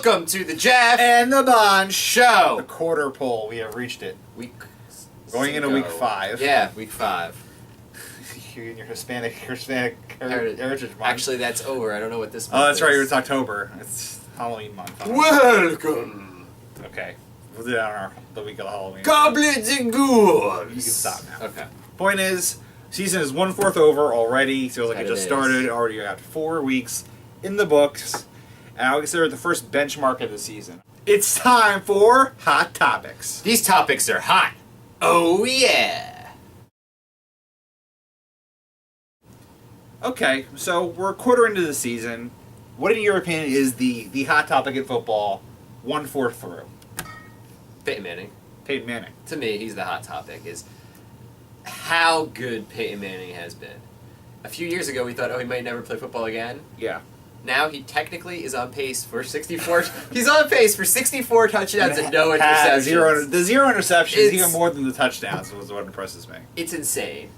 Welcome to the Jeff and the Bonch the Show. quarter pole. We have reached it. Going into week 5. Yeah, week 5. You and your Hispanic heritage month. Actually, that's over. I don't know what this month Oh, that's is. right. It's October. It's Halloween month. Welcome. Okay. We'll do that on the week of the Halloween. Goblins and ghouls. You can stop now. Okay. Point is, season is 1/4 over already. Feels like That it just it started. Already got 4 weeks in the books. And I would consider it the first benchmark of the season. It's time for Hot Topics. These topics are hot. Oh, yeah. Okay, so we're a quarter into the season. What, in your opinion, is the hot topic in football 1/4 through? Peyton Manning. Peyton Manning. To me, he's the hot topic, is how good Peyton Manning has been. A few years ago, we thought, he might never play football again. Yeah. Now he technically is on pace for 64. He's on pace for 64 touchdowns and no interceptions. The zero interceptions, It's- even more than the touchdowns, was what impresses me. It's insane.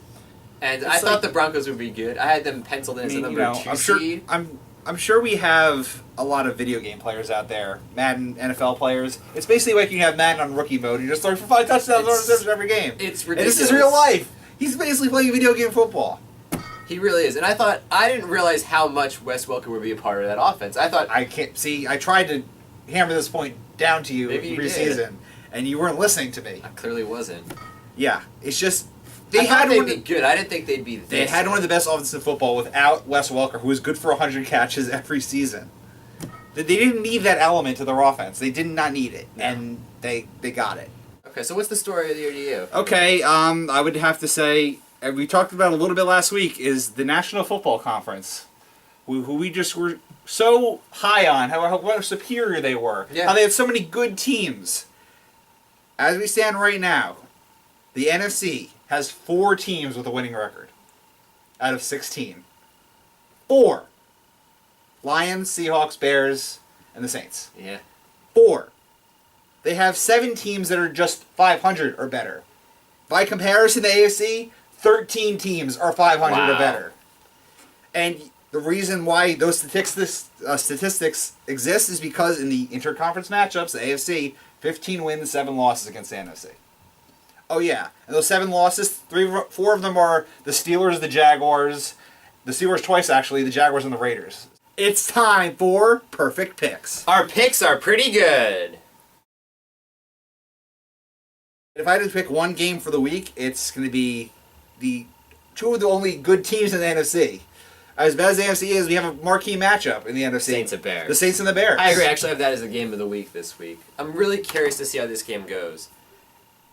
And It's I thought like- the Broncos would be good. I had them penciled in as a number 2 seed. I'm sure we have a lot of video game players out there, Madden NFL players. It's basically like you have Madden on rookie mode. You just throw for 5 touchdowns, no interceptions every game. It's And ridiculous. this is real life. He's basically playing video game football. He really is. And I didn't realize how much Wes Welker would be a part of that offense. I thought, I can't see. I tried to hammer this point down to you Maybe you preseason, and you weren't listening to me. I clearly wasn't. Yeah, it's just They thought they'd be good. I didn't think they'd be this. They had one of the best offenses in football without Wes Welker, who was good for 100 catches every season. They didn't need that element to their offense. They did not need it, and they got it. Okay, so what's the story of the year to you? Okay, I would have to say, and we talked about it a little bit last week, is the National Football Conference, who we just were so high on, how superior they were, Yeah. how they had so many good teams. As we stand right now, the NFC has 4 teams with a winning record out of 16. 4. Lions, Seahawks, Bears, and the Saints. Yeah. 4. They have 7 teams that are just 500 or better. By comparison, the AFC, 13 teams are 500 or Wow. better. And the reason why those statistics exist is because in the interconference matchups, the AFC, 15 wins, 7 losses against the NFC. Oh yeah, and those 7 losses, 4 of them are the Steelers, the Jaguars, the Steelers twice actually, the Jaguars and the Raiders. It's time for Perfect Picks. Our picks are pretty good. If I had to pick one game for the week, it's going to be the 2 of the only good teams in the NFC. As bad as the NFC is, we have a marquee matchup in the NFC. Saints and Bears. The Saints and the Bears. I agree. I actually have that as the game of the week this week. I'm really curious to see how this game goes.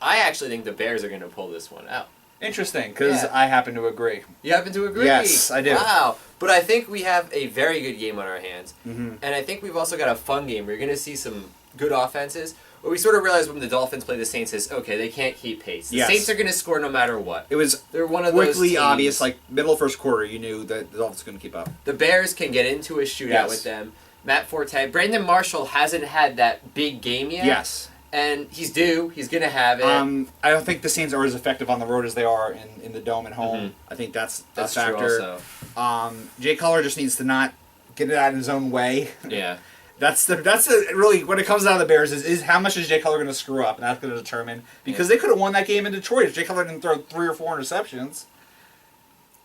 I actually think the Bears are going to pull this one out. Interesting, because Yeah. I happen to agree. You happen to agree? Yes, I do. Wow. But I think we have a very good game on our hands. Mm-hmm. And I think we've also got a fun game where you're going to see some good offenses. What we sort of realized when the Dolphins play the Saints is, okay, they can't keep pace. The Yes. Saints are going to score no matter what. It was They're one of those quickly teams. obvious, like middle of first quarter, you knew that the Dolphins couldn't keep up. The Bears can get into a shootout Yes. with them. Matt Forte. Brandon Marshall hasn't had that big game yet. Yes. And he's due. He's going to have it. I don't think the Saints are as effective on the road as they are in the dome at home. Mhm. I think that's a That's true factor. also. Jay Cutler just needs to not get it out of his own way. Yeah. That's really when it comes down to the Bears is how much is Jay Cutler going to screw up, and that's going to determine because they could have won that game in Detroit if Jay Cutler didn't throw 3 or 4 interceptions.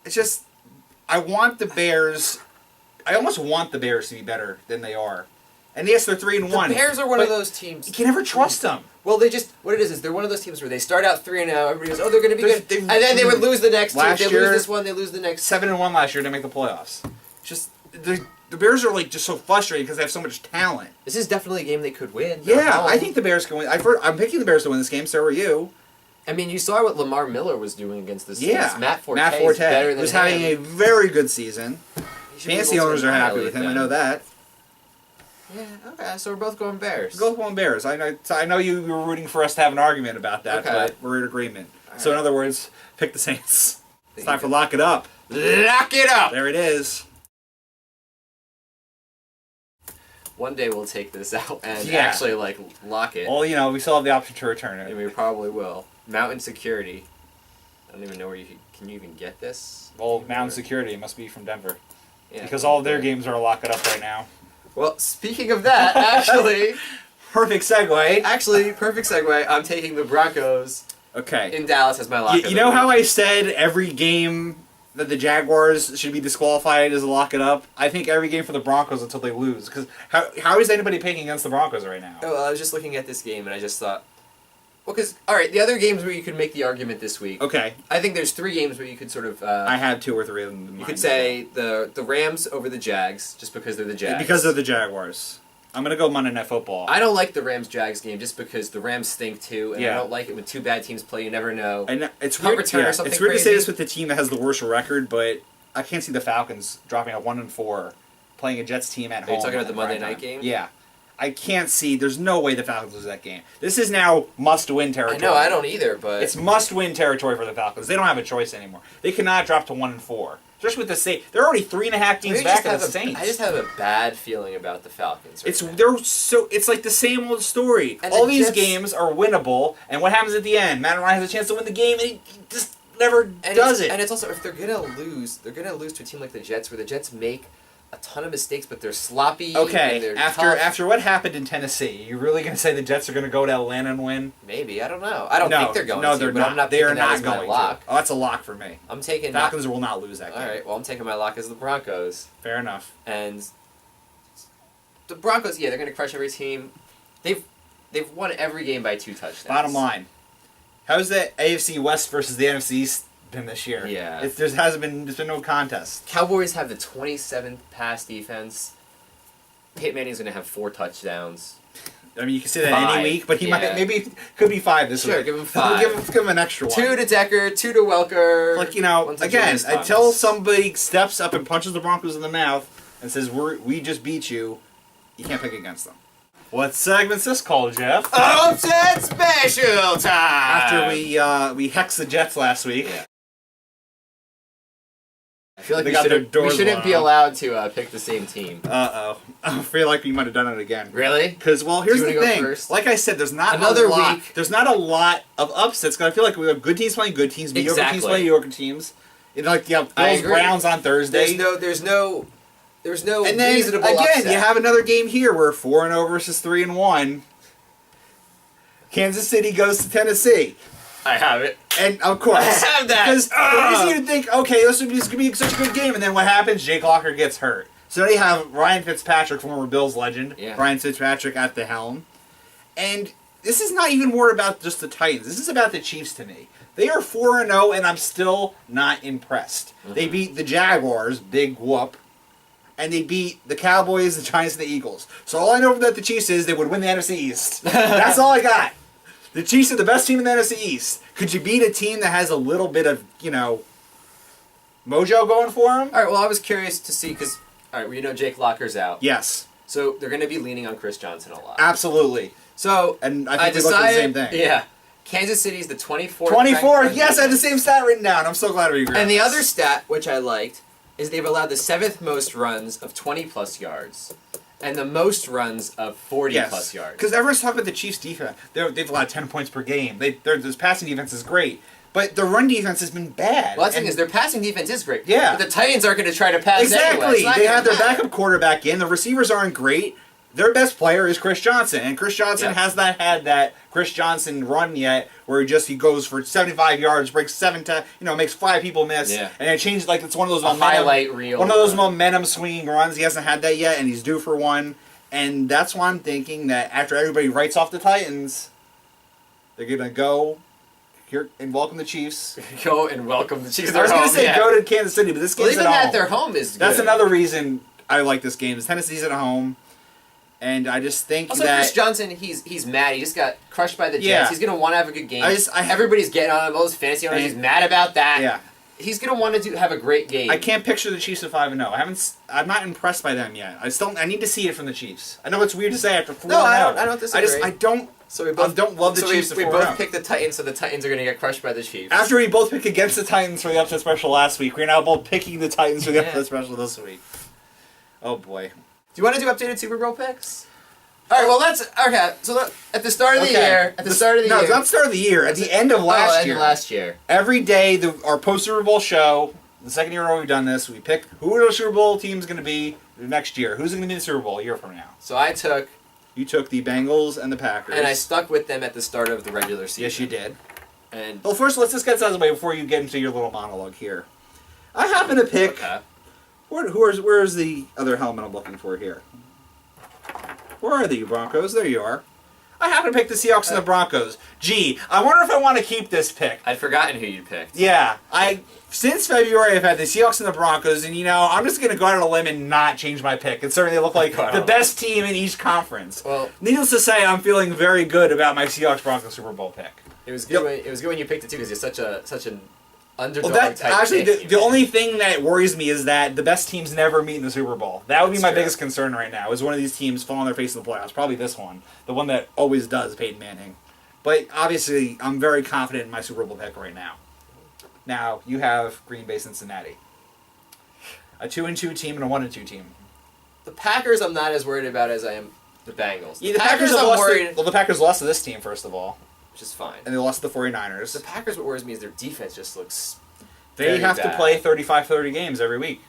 It's just I want the Bears. I almost want the Bears to be better than they are. And yes, they're 3-1. The Bears are one of those teams. You can never trust them. Well, what it is they're one of those teams where they start out 3-0, everybody goes, oh, they're going to be good. They- And then they would lose the next two. Last They year- lose this one, they lose the next. 7-1 last year to make the playoffs. Just the Bears are like just so frustrated because they have so much talent. This is definitely a game they could win. They're Yeah, home. I think the Bears can win. I'm picking the Bears to win this game. So are you? I mean, you saw what Lamar Miller was doing against the Yeah, Saints. Matt Forte is better than was him. having a very good season. He should be Fantasy able to owners are happy annihilate with him. I them. know that. Yeah, okay, so we're both going Bears. Go on Bears. I know you were rooting for us to have an argument about that, Okay. but we're in agreement. All So in right. other words, pick the Saints. It's time for Lock It Up. Lock it up! There it is. One day we'll take this out and Yeah. actually, lock it. Well, we still have the option to return And it. we probably will. Mountain Security. I don't even know where can you even get this? Well, Mountain Security must be from Denver. Yeah, Because all of their okay. games are Lock It Up right now. Well, speaking of that, actually, Perfect segue. perfect segue. I'm taking the Broncos Okay. in Dallas as my lock. You know how I said every game that the Jaguars should be disqualified is a lock it up? I think every game for the Broncos until they lose. Because how is anybody picking against the Broncos right now? Oh, well, I was just looking at this game and I just thought, well, because all right, the other games where you could make the argument this week. Okay. I think there's 3 games where you could sort of. I had 2 or 3 of them in mind. You could say the Rams over the Jags just because they're the Jags. Because they're the Jaguars. I'm going to go Monday Night Football. I don't like the Rams-Jags game just because the Rams stink too, and Yeah. I don't like it when 2 bad teams play. You never know. And it's Punt weird, return or something it's weird to say crazy. this with the team that has the worst record, but I can't see the Falcons dropping a 1-4, playing a Jets team at Are home. you talking about the in Monday prime night time. game? Yeah. I can't see. There's no way the Falcons lose that game. This is now must-win I territory. know, I don't either, but It's must-win territory for the Falcons. They don't have a choice anymore. They cannot drop to 1-4. Especially with the Saints. They're already 3.5 games back of the Saints. I just have a bad feeling about the Falcons. Right now. It's like the same old story. And All the these Jets- games are winnable, and what happens at the end? Matt Ryan has a chance to win the game, and he just never and does it's, it. And it's also, if they're gonna lose to a team like the Jets, where the Jets make a ton of mistakes, but they're sloppy. And Okay, they're after tough. what happened in Tennessee, you really gonna say the Jets are gonna go to Atlanta and win? Maybe, I don't know. I don't No, think they're going no, to, they're but not. I'm not They are picking that not as my going lock. to. Oh, that's a lock for me. I'm taking Falcons will not lose that game. All right, well, I'm taking my lock as the Broncos. Fair enough. And the Broncos, yeah, they're going to crush every team. They've won every game by 2 touchdowns. Bottom line, how's the AFC West versus the NFC East been this year? Yeah. There's been no contest. Cowboys have the 27th pass defense. Peyton Manning's going to have 4 touchdowns. I mean, you can say that 5, any week, but he yeah. might maybe could be 5 this Sure, week. give him 5. give him an extra one. 2 to Decker, 2 to Welker. Like, you know, 1 to again, Julius Thomas. until somebody steps up and punches the Broncos in the mouth and says, we just beat you, you can't pick against them. What segment's this called, Jeff? Upset special time! After we hexed the Jets last week. Yeah. I feel like They we got their shouldn't, doors be blown allowed to pick the same team. Uh-oh. I feel like we might have done it again. Really? Because, well, here's Do the you wanna go thing. first? Like I said, there's not Another a lot. week. There's not a lot of upsets. Because I feel like we have good teams playing good teams, mediocre teams Exactly. playing mediocre teams. Like, you have I Bills agree. Browns on Thursday. There's no And then, reasonable again, upset. you have another game here where 4-0 versus 3-1. Kansas City goes to Tennessee. I have it. And, of course. I have that. Because it's easy to think, okay, this could be such a good game. And then what happens? Jake Locker gets hurt. So now you have Ryan Fitzpatrick, former Bills legend. Yeah. Ryan Fitzpatrick at the helm. And this is not even more about just the Titans. This is about the Chiefs to me. They are 4-0, and I'm still not impressed. Mm-hmm. They beat the Jaguars, big whoop. And they beat the Cowboys, the Giants, and the Eagles. So all I know about the Chiefs is they would win the NFC East. That's all I got. The Chiefs are the best team in the NFC East. Could you beat a team that has a little bit of, mojo going for them? All right. Well, I was curious to see because Jake Locker's out. Yes, So they're going to be leaning on Chris Johnson a lot. absolutely. So And I think we looked at the same thing. Yeah. Kansas City's the 24th. 24th. Yes, I had the same stat written down. I'm so glad we agreed. And on the this. other stat, which I liked, is they've allowed the 7th most runs of 20-plus yards and the most runs of 40-plus yards. Because everyone's talking about the Chiefs' defense. They've allowed 10 points per game. This passing defense is great. But the run defense has been bad. Well, that's the thing is their passing defense is great. Yeah. But the Titans aren't going to try to pass anyway. Exactly. It's not They gonna have their matter. backup quarterback in. The receivers aren't great. Their best player is Chris Johnson, and Chris Johnson Yeah. has not had that Chris Johnson run yet, where he goes for 75 yards, breaks 7 makes 5 people miss, Yeah. and it changes like it's one of those A momentum, highlight reel. one of those momentum swinging runs. He hasn't had that yet, and he's due for one. And that's why I'm thinking that after everybody writes off the Titans, they're gonna go here and welcome the Chiefs. Go and welcome the Chiefs. I was gonna home, say yeah. go to Kansas City, but this Well, game's even at home. at their home is That's good. another reason I like this game. Is Tennessee's at home, and I just think Also, that Chris Johnson, he's mad. He just got crushed by the Jets. Yeah. He's gonna want to have a good game. I Everybody's getting on him. All those fantasy owners, And- he's mad about that. yeah, He's gonna want to have a great game. I can't picture the Chiefs at 5-0. I'm not impressed by them yet. I need to see it from the Chiefs. I know it's weird to say after 4-0. No, I don't disagree. I don't. So we I don't love the Chiefs at We 4-0. both picked the Titans, so the Titans are gonna get crushed by the Chiefs. After we both picked against the Titans for the upset special last week, we're now both picking the Titans for the Yeah. upset special this week. Oh boy. Do you want to do updated Super Bowl picks? All right. Well, let's okay. So at the start of the year, No, it's not start of the year. At the end of end last of year. last year. Every day, our post Super Bowl show, the second year in a row we've done this. We pick who the Super Bowl team's going to be next year. Who's going to be in the Super Bowl a year from now? So I took... You took the Bengals and the Packers. And I stuck with them at the start of the regular season. Yes, you did. And well, first, let's just get this out of the way before you get into your little monologue here. I happen to pick... Okay. Where's the other helmet I'm looking for here? Where are the Broncos? There you are. I happen to pick the Seahawks and the Broncos. Gee, I wonder if I want to keep this pick. I'd forgotten who you picked. Yeah, since February I've had the Seahawks and the Broncos, and I'm just going to go out on a limb and not change my pick. And certainly they look like the best team in each conference. Well, needless to say, I'm feeling very good about my Seahawks-Broncos Super Bowl pick. It was good. It was good when you picked it too, because you're such an underdog type. Actually, the only thing that worries me is that the best teams never meet in the Super Bowl. That would be my biggest concern right now. Is one of these teams fall on their face in the playoffs? Probably this one, the one that always does, Peyton Manning. But obviously, I'm very confident in my Super Bowl pick right now. Now you have Green Bay, Cincinnati, a 2-2 team and a 1-2 team. The Packers, I'm not as worried about as I am the Bengals. The Packers I'm worried. The Packers lost to this team first of all. Which is fine. And they lost to the 49ers. The Packers, what worries me is their defense just looks They have to play 35-30 games every week.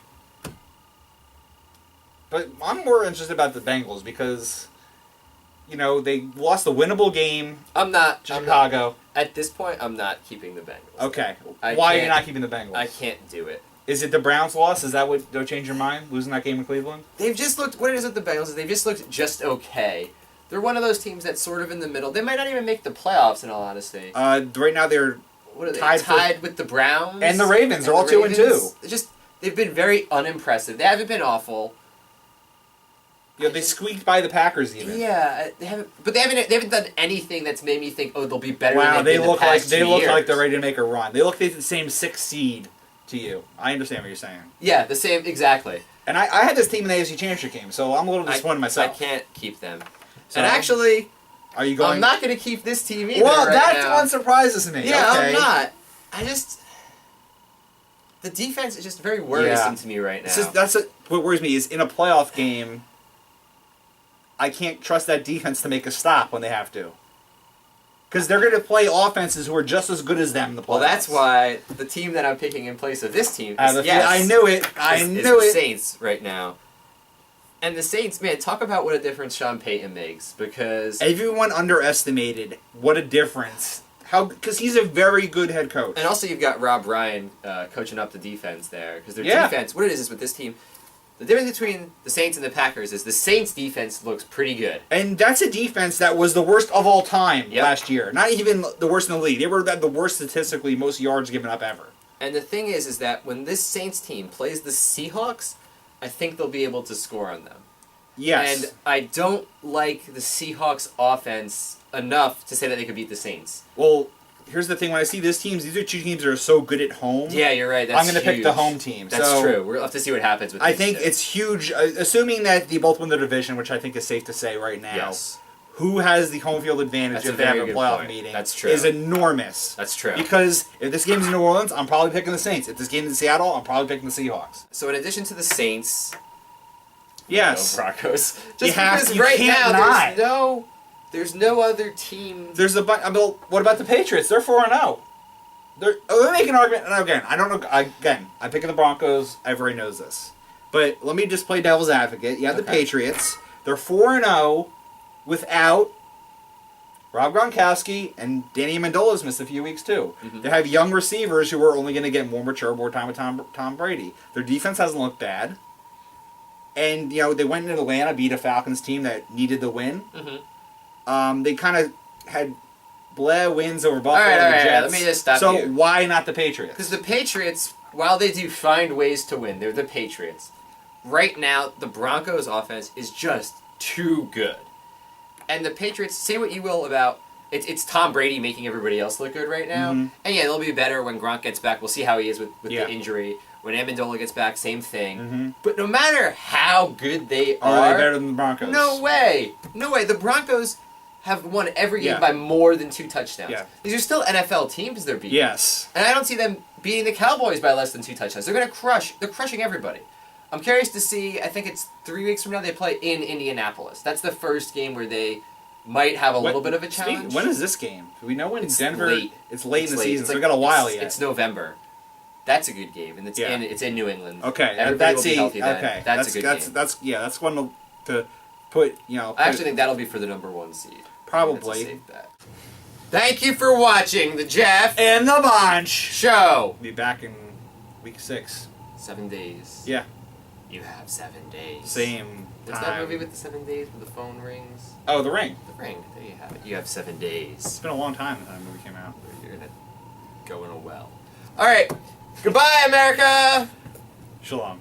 But I'm more interested about the Bengals because, they lost a winnable game to Chicago. At this point, I'm not keeping the Bengals. Okay. Why are you not keeping the Bengals? I can't do it. Is it the Browns' loss? Is that what don't change your mind? Losing that game in Cleveland? They've just looked... What it is with the Bengals is they've just looked just okay. They're one of those teams that's sort of in the middle. They might not even make the playoffs, in all honesty. Right now they're tied with the Browns and the Ravens. They're all 2-2. They've been very unimpressive. They haven't been awful. They squeaked by the Packers even. Yeah, they haven't done anything that's made me think, they'll be better. Wow, than they look like they're ready to make a run. They look like the same 6th seed to you. I understand what you're saying. Yeah, the same exactly. And I had this team in the AFC Championship game, so I'm a little disappointed myself. I can't keep them. So, and actually, are you going? I'm not going to keep this team either. Well, right that now. one surprises me. Yeah, okay. I'm not. The defense is just very worrisome to me right now. What worries me is in a playoff game, I can't trust that defense to make a stop when they have to. Because they're going to play offenses who are just as good as them in the playoffs. Well, that's why the team that I'm picking in place of this team I knew it. Is the Saints right now. And the Saints, man, talk about what a difference Sean Payton makes, because... Everyone underestimated what a difference. Because he's a very good head coach. And also you've got Rob Ryan coaching up the defense there, because their defense, what it is with this team, the difference between the Saints and the Packers is the Saints' defense looks pretty good. And that's a defense that was the worst of all time last year. Not even the worst in the league. They were the worst statistically, most yards given up ever. And the thing is that when this Saints team plays the Seahawks, I think they'll be able to score on them. Yes. And I don't like the Seahawks offense enough to say that they could beat the Saints. Well, here's the thing. When I see these teams, these are two teams that are so good at home. Yeah, you're right. I'm going to pick the home team. That's true. We'll have to see what happens with I think it's huge, assuming that they both win their division, which I think is safe to say right now. Yes. Who has the home field advantage if they have a playoff meeting? That's true. Is enormous. That's true. Because if this game's in New Orleans, I'm probably picking the Saints. If this game's in Seattle, I'm probably picking the Seahawks. So in addition to the Saints... Yes. Broncos. Just because right now, there's no other team. There's what about the Patriots? They're 4-0. Let me make an argument. And again, I don't know. I'm picking the Broncos. Everybody knows this. But let me just play devil's advocate. You have the Patriots. They're 4-0 without Rob Gronkowski, and Danny Amendola's missed a few weeks too. Mm-hmm. They have young receivers who are only going to get more mature, more time with Tom Brady. Their defense hasn't looked bad. And, they went into Atlanta, beat a Falcons team that needed the win. Mm-hmm. They kind of had wins over Buffalo and the Jets. Let me just stop you. So why not the Patriots? Because the Patriots, while they do find ways to win, they're the Patriots. Right now, the Broncos' offense is just too good. And the Patriots, say what you will about... It's Tom Brady making everybody else look good right now. Mm-hmm. And they'll be better when Gronk gets back. We'll see how he is with the injury. When Amendola gets back, same thing. Mm-hmm. But no matter how good they are... they better than the Broncos? No way. No way. The Broncos have won every game by more than 2 touchdowns. Yeah. These are still NFL teams they're beating. Yes. And I don't see them beating the Cowboys by less than 2 touchdowns. They're crushing everybody. I'm curious to see, I think it's 3 weeks from now, they play in Indianapolis. That's the first game where they might have a little bit of a challenge. When is this game? Do we know when it's Denver... Late. It's late in the season, so we got a while yet. It's November. That's a good game, and Yeah. it's in New England. Okay, Everybody will be healthy then. okay, That's a good game. That's one to put. I actually think that'll be for the #1 seed. Probably. That's a safe bet. Thank you for watching the Jeff And the Bonch. Show. Be back in week 6. 7 days. Yeah. You have 7 days. Same What's time. that movie with the 7 days where the phone rings? Oh, The Ring. The Ring. There you have it. You have 7 days. It's been a long time since that movie came out. You're gonna go in a well. All right. Goodbye, America. Shalom.